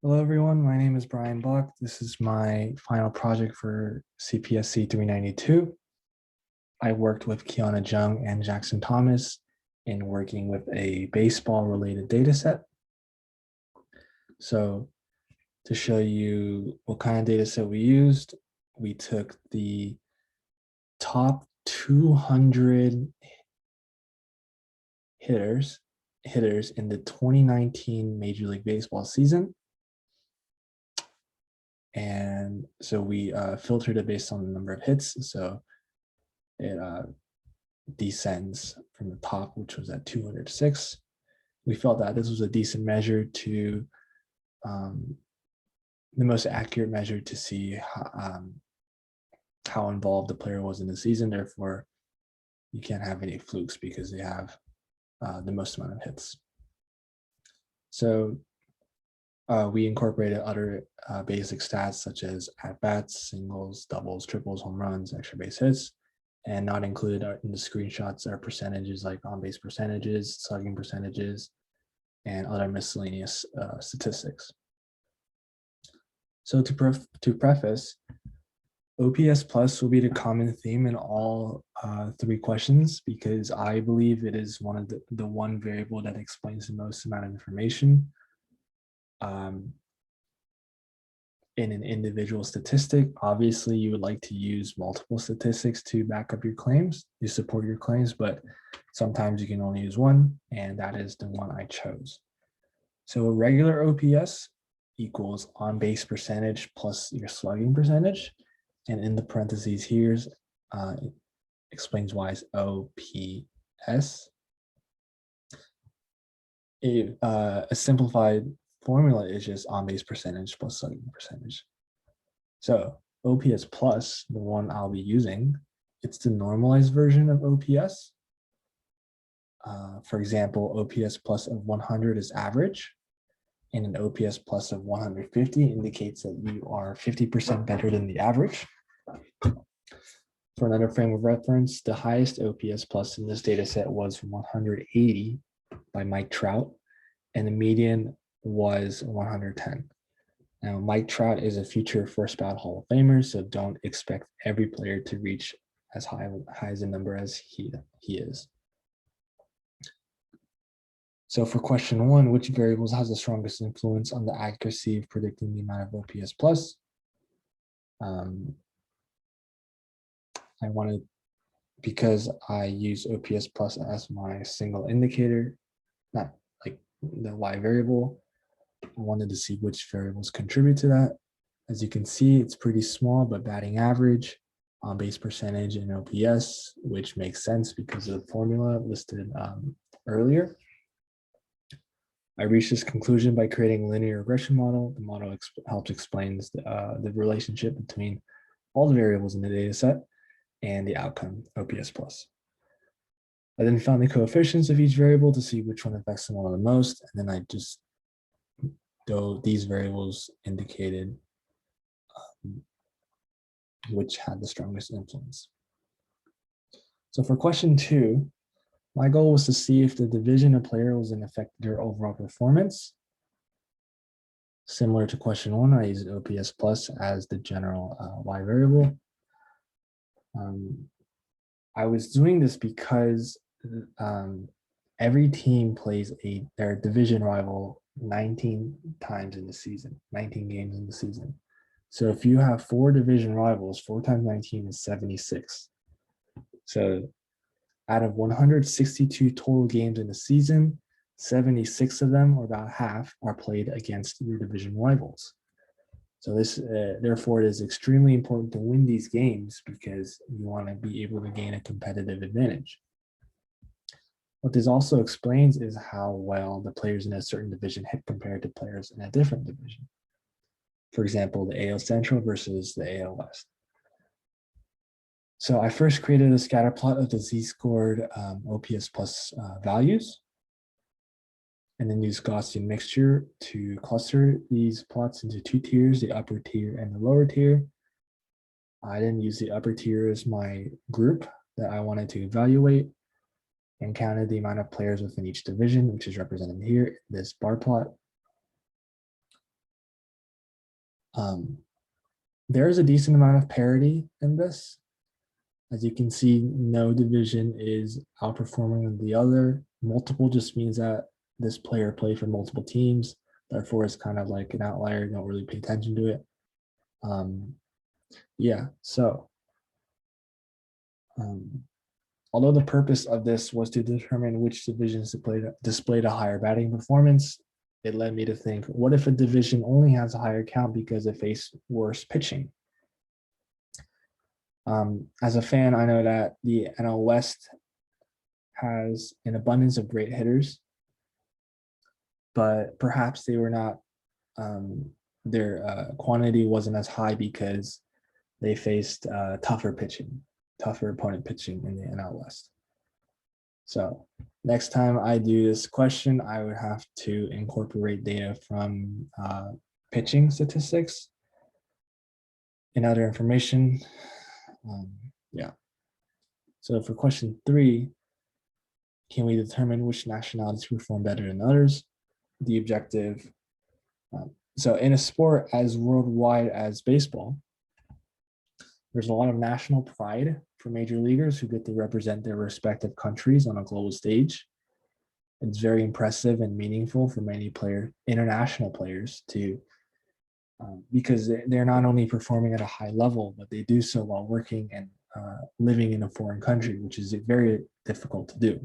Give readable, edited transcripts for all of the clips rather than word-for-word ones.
Hello, everyone. My name is Brian Buck. This is my final project for CPSC 392. I worked with Kiana Jung and Jackson Thomas in working with a baseball-related data set. So to show you what kind of data set we used, we took the top 200 hitters in the 2019 Major League Baseball season. And so we filtered it based on the number of hits. So it descends from the top, which was at 206. We felt that this was a decent measure to the most accurate measure to see how involved the player was in the season. Therefore, you can't have any flukes because they have the most amount of hits. So we incorporated other basic stats such as at-bats, singles, doubles, triples, home runs, extra base hits, and not included in the screenshots are percentages like on-base percentages, slugging percentages, and other miscellaneous statistics. So to preface, OPS plus will be the common theme in all three questions because I believe it is one of the one variable that explains the most amount of information in an individual statistic. Obviously, you would like to use multiple statistics to back up your claims, to support your claims, but sometimes you can only use one, and that is the one I chose. So a regular OPS equals on-base percentage plus your slugging percentage, and in the parentheses here, it explains why it's OPS. A simplified formula is just on-base percentage plus slugging percentage. So OPS plus, the one I'll be using, it's the normalized version of OPS. For example, OPS plus of 100 is average, and an OPS plus of 150 indicates that you are 50% better than the average. For another frame of reference, the highest OPS plus in this data set was 180 by Mike Trout, and the median was 110. Now, Mike Trout is a future first ballot Hall of Famer, so don't expect every player to reach as high as a number as he is. So for question one, which variables has the strongest influence on the accuracy of predicting the amount of OPS plus? I wanted, because I use OPS plus as my single indicator, not like the Y variable, I wanted to see which variables contribute to that. As you can see, it's pretty small, but batting average, on-base percentage, and OPS, which makes sense because of the formula listed earlier. I reached this conclusion by creating a linear regression model. The model helps explains the relationship between all the variables in the data set and the outcome, OPS plus. I then found the coefficients of each variable to see which one affects the model the most, and then I just, though these variables indicated which had the strongest influence. So for question two, my goal was to see if the division of player was an effect their overall performance. Similar to question one, I used OPS plus as the general Y variable. I was doing this because every team plays their division rival 19 times in the season, 19 games in the season. So if you have 4 division rivals, 4 times 19 is 76. So out of 162 total games in the season, 76 of them, or about half, are played against your division rivals. So this, therefore, it is extremely important to win these games because you want to be able to gain a competitive advantage. What this also explains is how well the players in a certain division hit compared to players in a different division. For example, the AL Central versus the AL West. So I first created a scatter plot of the z-scored OPS plus values, and then use Gaussian mixture to cluster these plots into 2 tiers, the upper tier and the lower tier. I then use the upper tier as my group that I wanted to evaluate and counted the amount of players within each division, which is represented here in this bar plot. There is a decent amount of parity in this. As you can see, no division is outperforming the other. Multiple just means that this player played for multiple teams. Therefore, it's kind of like an outlier. You don't really pay attention to it. Yeah, so although the purpose of this was to determine which divisions displayed a higher batting performance, it led me to think, what if a division only has a higher count because it faced worse pitching? As a fan, I know that the NL West has an abundance of great hitters, but perhaps they were not, their quantity wasn't as high because they faced tougher opponent pitching in the NL West. So next time I do this question, I would have to incorporate data from pitching statistics and other information. Yeah. So for question 3, can we determine which nationalities perform better than others? The objective. So in a sport as worldwide as baseball, there's a lot of national pride for major leaguers who get to represent their respective countries on a global stage. It's very impressive and meaningful for many international players to, because they're not only performing at a high level, but they do so while working and living in a foreign country, which is very difficult to do.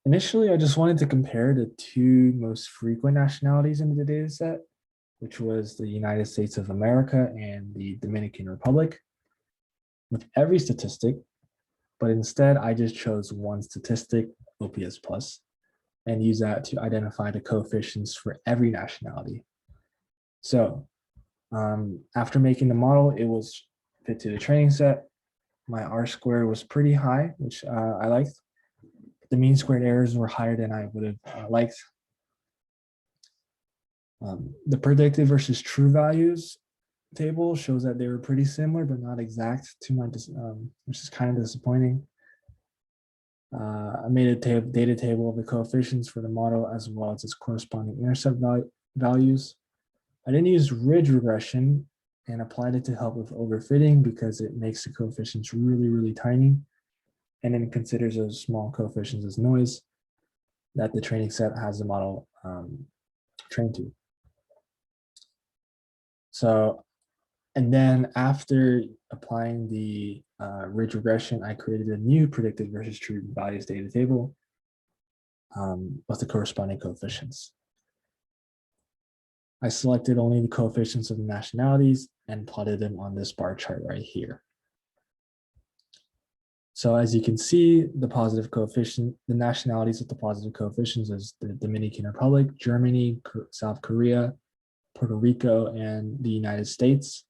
Initially, I just wanted to compare the 2 most frequent nationalities in the data set, which was the United States of America and the Dominican Republic, with every statistic, but instead I just chose one statistic, OPS plus, and use that to identify the coefficients for every nationality. So after making the model, it was fit to the training set. My R squared was pretty high, which I liked. The mean squared errors were higher than I would have liked. The predicted versus true values table shows that they were pretty similar, but not exact to my, which is kind of disappointing. I made a data table of the coefficients for the model as well as its corresponding intercept values. I didn't use ridge regression and applied it to help with overfitting because it makes the coefficients really, really tiny and then considers those small coefficients as noise that the training set has the model trained to. So, and then after applying the ridge regression, I created a new predicted versus true values data table with the corresponding coefficients. I selected only the coefficients of the nationalities and plotted them on this bar chart right here. So as you can see, the positive coefficient, the nationalities with the positive coefficients is the Dominican Republic, Germany, South Korea, Puerto Rico, and the United States.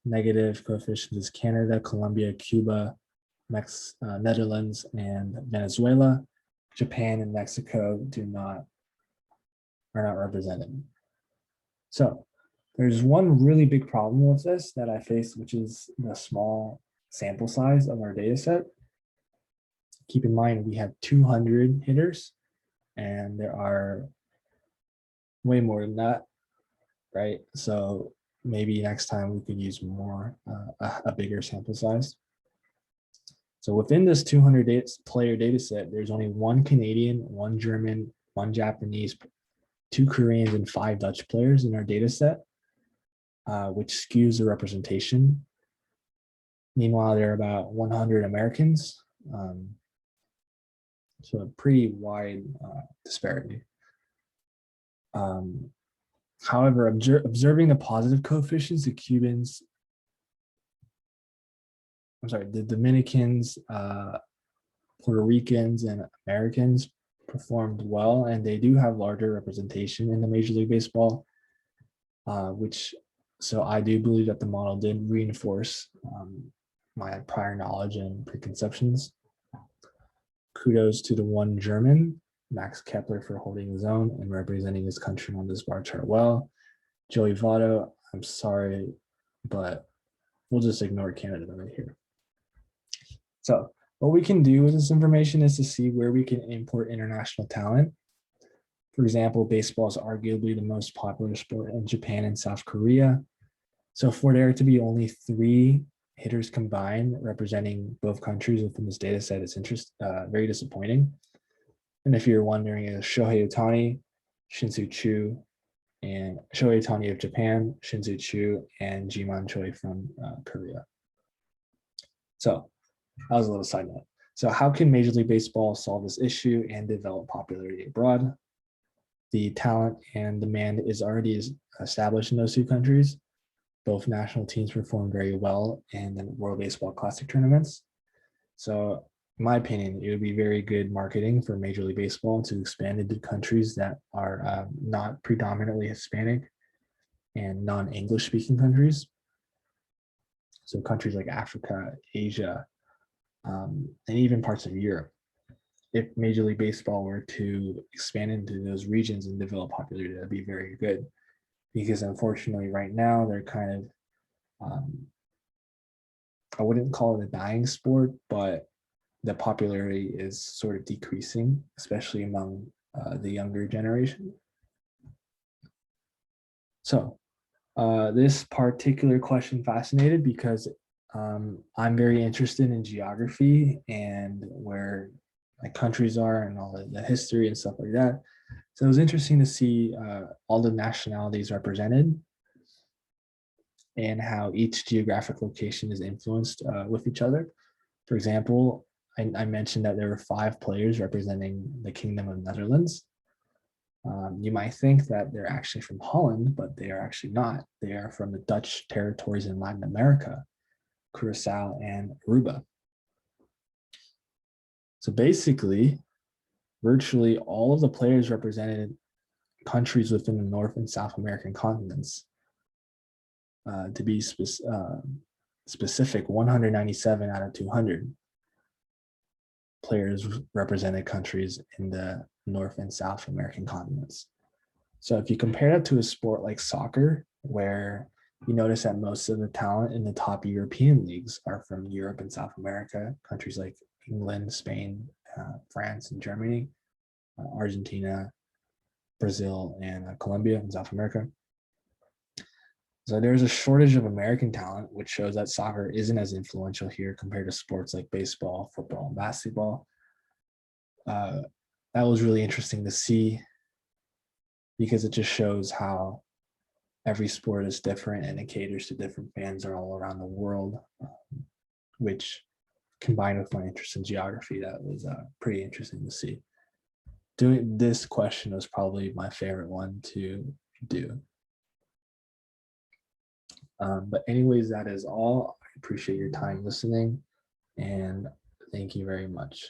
Negative coefficients is Canada, Colombia, Cuba, Netherlands, and Venezuela. Japan and Mexico are not represented. So there's one really big problem with this that I faced, which is the small sample size of our data set. Keep in mind, we have 200 hitters and there are way more than that, right? So maybe next time we could use more, a bigger sample size. So within this 200 player data set, there's only 1 Canadian, 1 German, 1 Japanese, 2 Koreans, and 5 Dutch players in our data set, which skews the representation. Meanwhile, there are about 100 Americans. So a pretty wide disparity. However, observing the positive coefficients, the Dominicans, Puerto Ricans, and Americans performed well, and they do have larger representation in the Major League Baseball, so I do believe that the model did reinforce my prior knowledge and preconceptions. Kudos to the 1 German, Max Kepler, for holding his own and representing his country on this bar chart well. Joey Votto, I'm sorry, but we'll just ignore Canada right here. So what we can do with this information is to see where we can import international talent. For example, baseball is arguably the most popular sport in Japan and South Korea. So for there to be only 3 hitters combined representing both countries within this data set is very disappointing. And if you're wondering, is Shohei Ohtani, Shin-Soo Choo, and Shohei Ohtani of Japan, Shin-Soo Choo, and Ji-Man Choi from Korea. So that was a little side note. So how can Major League Baseball solve this issue and develop popularity abroad? The talent and demand is already established in those 2 countries. Both national teams perform very well in the World Baseball Classic tournaments. So in my opinion, it would be very good marketing for Major League Baseball to expand into countries that are not predominantly Hispanic and non-English speaking countries. So countries like Africa, Asia, and even parts of Europe. If Major League Baseball were to expand into those regions and develop popularity, that'd be very good. Because unfortunately, right now they're kind of, I wouldn't call it a dying sport, but the popularity is sort of decreasing, especially among the younger generation. So this particular question fascinated because I'm very interested in geography and where like countries are and all the history and stuff like that. So it was interesting to see all the nationalities represented and how each geographic location is influenced with each other. For example, I mentioned that there were 5 players representing the Kingdom of Netherlands. You might think that they're actually from Holland, but they are actually not. They are from the Dutch territories in Latin America, Curacao and Aruba. So basically, virtually all of the players represented countries within the North and South American continents. To be specific, 197 out of 200 players represented countries in the North and South American continents. So if you compare that to a sport like soccer, where you notice that most of the talent in the top European leagues are from Europe and South America, countries like England, Spain, France, and Germany, Argentina, Brazil, and Colombia in South America. So there's a shortage of American talent, which shows that soccer isn't as influential here compared to sports like baseball, football, and basketball. That was really interesting to see because it just shows how every sport is different and it caters to different fans all around the world, which combined with my interest in geography, that was pretty interesting to see. Doing this question was probably my favorite one to do. But anyways, that is all. I appreciate your time listening and thank you very much.